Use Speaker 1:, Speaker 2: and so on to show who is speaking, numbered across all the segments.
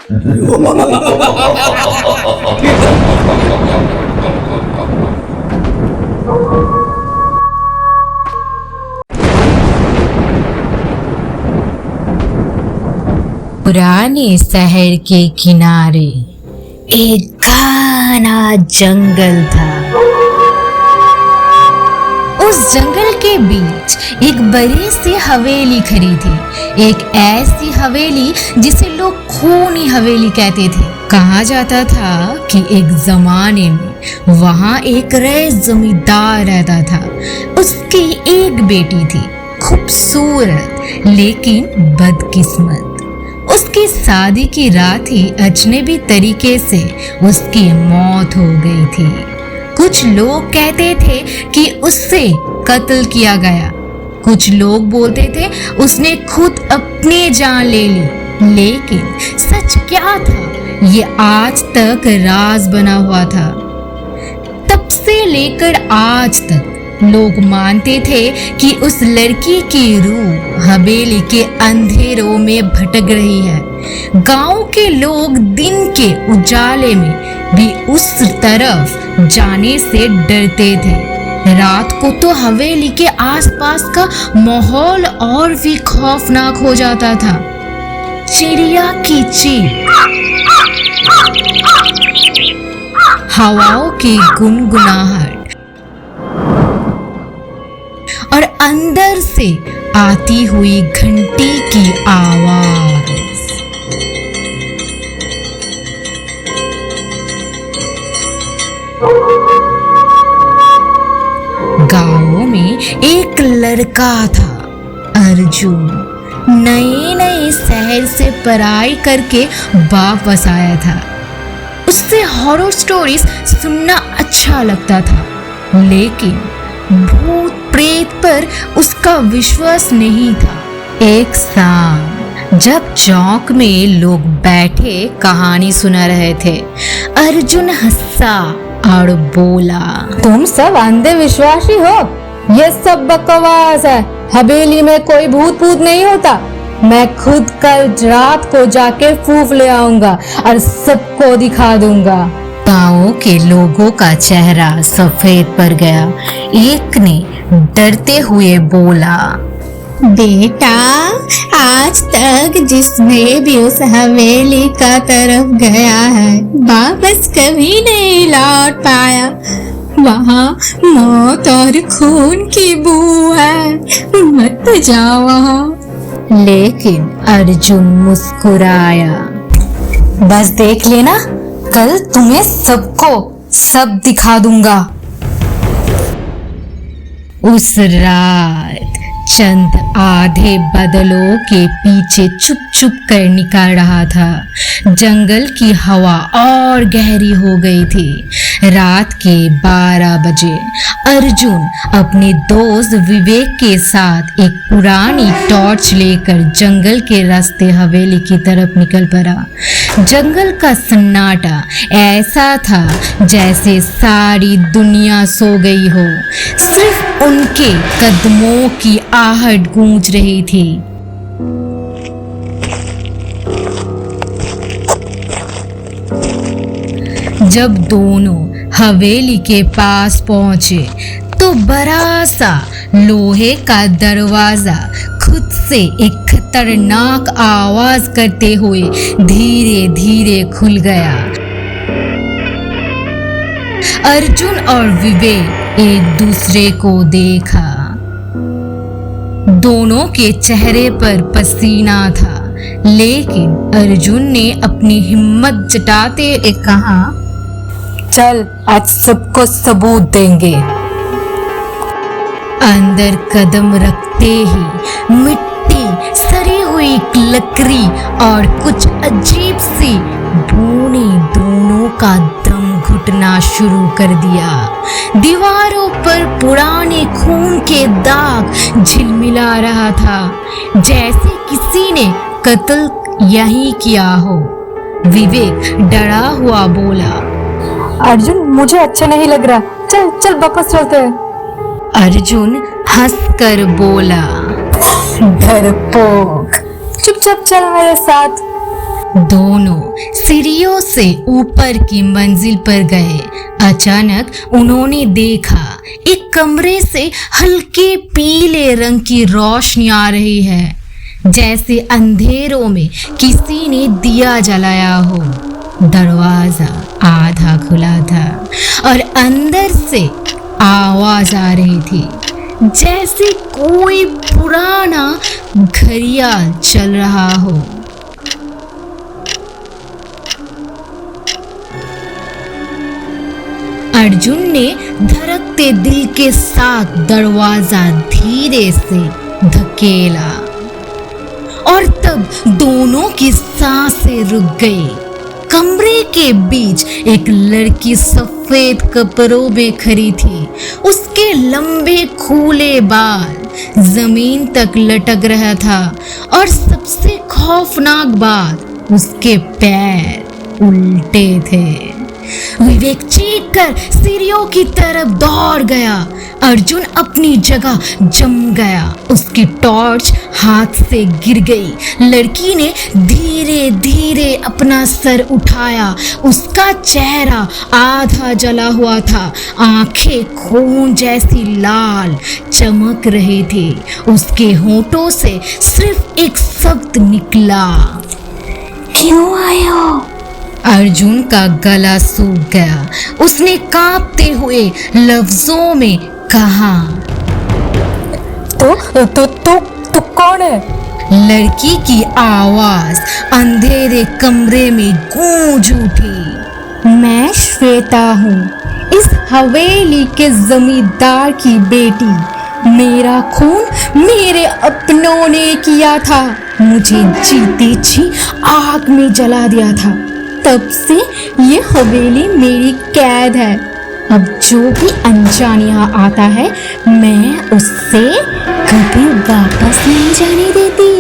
Speaker 1: पुराने शहर के किनारे एक घना जंगल था। उस जंगल के बीच एक बड़ी सी हवेली खड़ी थी। एक ऐसी हवेली जिसे लोग खूनी हवेली कहते थे। कहा जाता था कि एक जमाने में वहां एक रईस जमींदार रहता था। उसकी एक बेटी थी, खूबसूरत लेकिन बदकिस्मत। उसकी शादी की रात ही अजनबी तरीके से उसकी मौत हो गई थी। कुछ लोग कहते थे कि उससे कत्ल किया गया। कुछ लोग बोलते थे उसने खुद अपनी जान ले ली। लेकिन सच क्या था, ये आज तक राज बना हुआ था। तब से लेकर आज तक लोग मानते थे कि उस लड़की की रूह हवेली के अंधेरों में भटक रही है। गांव के लोग दिन के उजाले में भी उस तरफ जाने से डरते थे। रात को तो हवेली के आसपास का माहौल और भी खौफनाक हो जाता था। चिड़िया की चीख, हवाओं की गुनगुनाहट और अंदर से आती हुई घंटी की आवाज। गांव में एक लड़का था, अर्जुन। नए शहर से पढ़ाई करके वापस आया था। उससे हॉरर स्टोरीज सुनना अच्छा लगता था, लेकिन भूत प्रेत पर उसका विश्वास नहीं था। एक शाम जब चौक में लोग बैठे कहानी सुना रहे थे, अर्जुन हंसा और बोला,
Speaker 2: तुम सब अंधे विश्वासी हो। ये सब बकवास है। हवेली में कोई भूत नहीं होता। मैं खुद कल रात को जाके फूफ ले आऊंगा और सबको दिखा दूंगा।
Speaker 1: गांव के लोगों का चेहरा सफेद पड़ गया। एक ने डरते हुए बोला,
Speaker 3: बेटा, आज तक जिसने भी उस हवेली का तरफ गया है वापस कभी नहीं लौट पाया। वहाँ मौत और खून की बू है, मत जाओ वहाँ।
Speaker 1: लेकिन अर्जुन मुस्कुराया।
Speaker 2: बस देख लेना, कल तुम्हें सबको सब दिखा दूंगा।
Speaker 1: उस रात चंद आधे बादलों के पीछे छुप छुप कर निकल रहा था। जंगल की हवा और गहरी हो गई थी। रात के 12 बजे अर्जुन अपने दोस्त विवेक के साथ एक पुरानी टॉर्च लेकर जंगल के रास्ते हवेली की तरफ निकल पड़ा। जंगल का सन्नाटा ऐसा था जैसे सारी दुनिया सो गई हो। सिर्फ उनके कदमों की आहट गूंज रही थी। जब दोनों हवेली के पास पहुंचे तो बड़ा सा लोहे का दरवाजा खुद से एक खतरनाक आवाज करते हुए धीरे धीरे खुल गया। अर्जुन और विवेक एक दूसरे को देखा। दोनों के चेहरे पर पसीना था, लेकिन अर्जुन ने अपनी हिम्मत जुटाते हुए कहा,
Speaker 2: चल आज सबको सबूत देंगे।
Speaker 1: अंदर कदम रखते ही मिट्टी, सड़ी हुई लकड़ी और कुछ अजीब सी बूनी दोनों का दम घुटना शुरू कर दिया। दीवारों पर पुराने खून के दाग झिलमिला रहा था, जैसे किसी ने कत्ल यहीं किया हो। विवेक डरा हुआ बोला,
Speaker 2: अर्जुन मुझे अच्छा नहीं लग रहा, चल चल वापस चलते हैं।
Speaker 1: अर्जुन हंसकर बोला,
Speaker 2: डरपोक, चुपचाप चल मेरे साथ।
Speaker 1: दोनों सीढ़ियों से ऊपर की मंजिल पर गए। अचानक उन्होंने देखा एक कमरे से हल्के पीले रंग की रोशनी आ रही है, जैसे अंधेरों में किसी ने दिया जलाया हो। दरवाजा आधा खुला था और अंदर से आवाज आ रही थी, जैसे कोई पुराना घड़ियाल चल रहा हो। अर्जुन ने धड़कते दिल के साथ दरवाजा धीरे से धकेला और तब दोनों की सांसें रुक गई। कमरे के बीच एक लड़की सफेद कपड़ों में खड़ी थी। उसके लंबे खुले बाल जमीन तक लटक रहा था और सबसे खौफनाक बात, उसके पैर उल्टे थे। विवेक चीख कर सीढ़ियों की तरफ दौड़ गया। अर्जुन अपनी जगह जम गया। उसकी टॉर्च हाथ से गिर गई। लड़की ने धीरे धीरे अपना सर उठाया। उसका चेहरा आधा जला हुआ था, आंखें खून जैसी लाल चमक रही थी। उसके होठों से सिर्फ एक शब्द निकला,
Speaker 3: क्यों आए हो?
Speaker 1: अर्जुन का गला सूख गया। उसने कांपते हुए लफ्जों में कहा,
Speaker 2: तो कौन है?
Speaker 1: लड़की की आवाज अंधेरे कमरे में गूंज उठी।
Speaker 2: मैं श्वेता हूँ, इस हवेली के जमींदार की बेटी। मेरा खून मेरे अपनों ने किया था। मुझे जीते जी आग में जला दिया था। तब से ये हवेली मेरी कैद है। अब जो भी अनजान यहाँ आता है, मैं उससे कभी वापस नहीं जाने देती।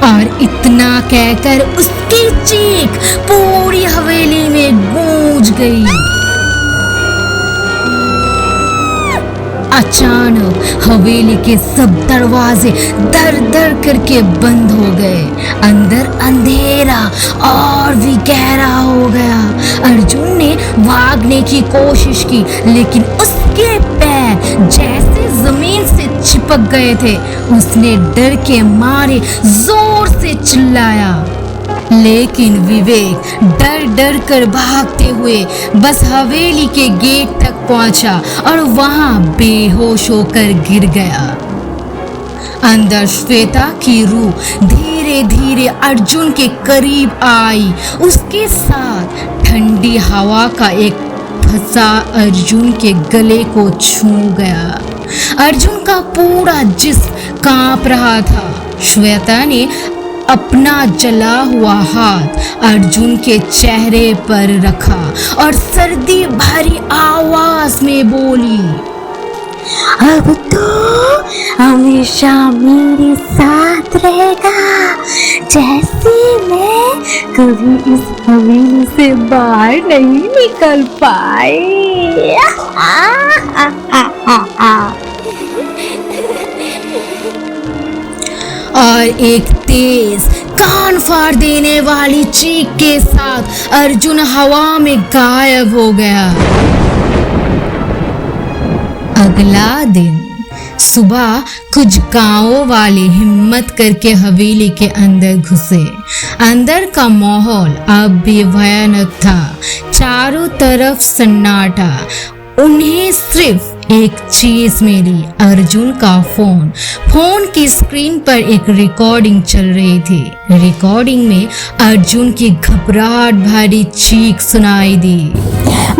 Speaker 1: और इतना कहकर उसकी चीख पूरी हवेली में गूंज गई। अचानक हवेली के सब दरवाजे दर दर करके बंद हो गए। अंदर अंधेरा और भी गहरा हो गया। अर्जुन ने भागने की कोशिश की, लेकिन उसके पैर जैसे जमीन से चिपक गए थे। उसने डर के मारे जोर से चिल्लाया, लेकिन विवेक डर डर कर भागते हुए बस हवेली के गेट तक पहुंचा और वहां बेहोश होकर गिर गया। अंदर श्वेता की रूह धीरे धीरे अर्जुन के करीब आई। उसके साथ ठंडी हवा का एक फंसा अर्जुन के गले को छू गया। अर्जुन का पूरा जिस्म कांप रहा था। श्वेता ने अपना जला हुआ हाथ अर्जुन के चेहरे पर रखा और सर्दी भरी आवाज में बोली,
Speaker 3: अब तो हमेशा मेरे साथ रहेगा, जैसे मैं कभी इस हवेली से बाहर नहीं निकल पाए।
Speaker 1: और एक तेज कान फाड़ देने वाली चीख के साथ अर्जुन हवा में गायब हो गया। अगला दिन सुबह कुछ गांवों वाले हिम्मत करके हवेली के अंदर घुसे। अंदर का माहौल अब भी भयानक था। चारों तरफ सन्नाटा। उन्हें सिर्फ एक चीज मिली, अर्जुन का फोन। फोन की स्क्रीन पर एक रिकॉर्डिंग चल रही थी। रिकॉर्डिंग में अर्जुन की घबराहट भरी चीख सुनाई दी,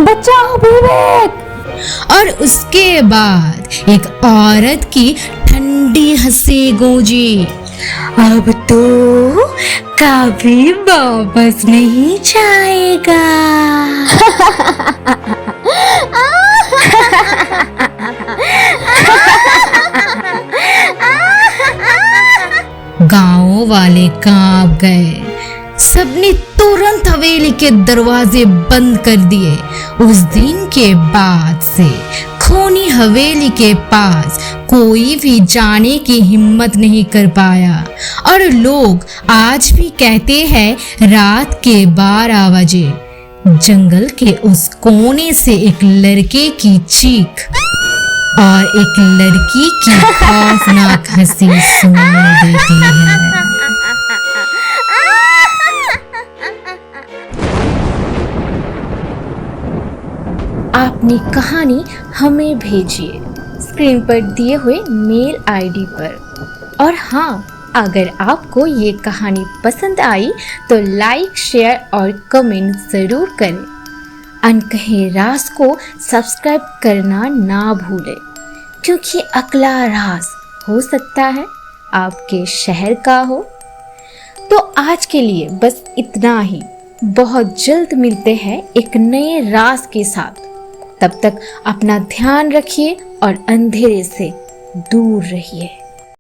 Speaker 2: बचाओ विवेक।
Speaker 1: और उसके बाद एक औरत की ठंडी हंसी गूंजी,
Speaker 3: अब तो कभी वापस नहीं जाएगा।
Speaker 1: गांव वाले कांप गए। सबने तुरंत हवेली के दरवाजे बंद कर दिए। उस दिन के बाद से खूनी हवेली के पास कोई भी जाने की हिम्मत नहीं कर पाया और लोग आज भी कहते हैं रात के 12 बजे जंगल के उस कोने से एक लड़के की चीख और एक लड़की की खौफनाक हंसी सुनाई देती है।
Speaker 4: अपनी कहानी हमें भेजिए स्क्रीन पर दिए हुए मेल आईडी पर। और हाँ, अगर आपको ये कहानी पसंद आई तो लाइक, शेयर और कमेंट ज़रूर करें। अनकहे राज को सब्सक्राइब करना ना भूलें, क्योंकि अगला राज हो सकता है आपके शहर का हो। तो आज के लिए बस इतना ही। बहुत जल्द मिलते हैं एक नए राज के साथ। तब तक अपना ध्यान रखिए और अंधेरे से दूर रहिए।